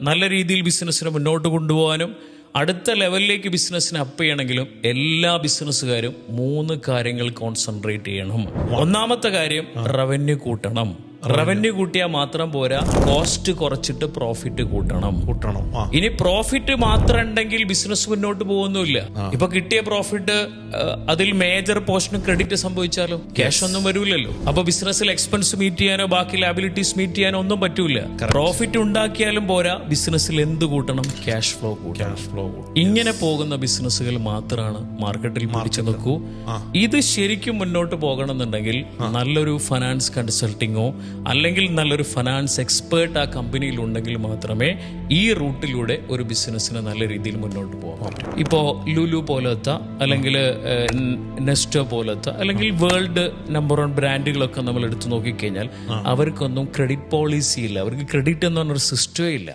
നല്ല രീതിയിൽ ബിസിനസ്സിനെ മുന്നോട്ട് കൊണ്ടുപോകാനും അടുത്ത ലെവലിലേക്ക് ബിസിനസ്സിനെ അപ്പ് ചെയ്യണമെങ്കിലും എല്ലാ ബിസിനസ്സുകാരും 3 കാര്യങ്ങൾ കോൺസെൻട്രേറ്റ് ചെയ്യണം. ഒന്നാമത്തെ കാര്യം റവന്യൂ കൂട്ടണം. റവന്യൂ കൂട്ടിയാൽ മാത്രം പോരാ, കോസ്റ്റ് കുറച്ചിട്ട് പ്രോഫിറ്റ് കൂട്ടണം. ഇനി പ്രോഫിറ്റ് മാത്രം ഉണ്ടെങ്കിൽ ബിസിനസ് മുന്നോട്ട് പോകുന്നില്ല. ഇപ്പൊ കിട്ടിയ പ്രോഫിറ്റ് അതിൽ മേജർ പോർഷൻ ക്രെഡിറ്റ് സംഭവിച്ചാലോ ക്യാഷ് ഒന്നും വരൂലല്ലോ. അപ്പൊ ബിസിനസ്സിൽ എക്സ്പെൻസ് മീറ്റ് ചെയ്യാനോ ബാക്കി ലാബിലിറ്റീസ് മീറ്റ് ചെയ്യാനോ ഒന്നും പറ്റൂല. പ്രോഫിറ്റ് ഉണ്ടാക്കിയാലും പോരാ, ബിസിനസ്സിൽ എന്ത് കൂട്ടണം? ക്യാഷ് ഫ്ലോ കൂട്ടണം. ഇങ്ങനെ പോകുന്ന ബിസിനസ്സുകൾ മാത്രമാണ് മാർക്കറ്റിൽ പിടിച്ചു നിൽക്കൂ. ഇത് ശരിക്കും മുന്നോട്ട് പോകണമെന്നുണ്ടെങ്കിൽ നല്ലൊരു ഫൈനാൻസ് കൺസൾട്ടിങ്ങോ അല്ലെങ്കിൽ നല്ലൊരു ഫൈനാൻസ് എക്സ്പേർട്ട് ആ കമ്പനിയിൽ ഉണ്ടെങ്കിൽ മാത്രമേ ഈ റൂട്ടിലൂടെ ഒരു ബിസിനസ്സിന് നല്ല രീതിയിൽ മുന്നോട്ട് പോകാൻ പറ്റൂ. ഇപ്പോൾ ലുലു പോലത്തെ അല്ലെങ്കിൽ നെസ്റ്റോ പോലത്തെ അല്ലെങ്കിൽ വേൾഡ് നമ്പർ 1 ബ്രാൻഡുകളൊക്കെ നമ്മൾ എടുത്തു നോക്കിക്കഴിഞ്ഞാൽ അവർക്കൊന്നും ക്രെഡിറ്റ് പോളിസി ഇല്ല. അവർക്ക് ക്രെഡിറ്റ് എന്ന് പറഞ്ഞൊരു സിസ്റ്റമേ ഇല്ല.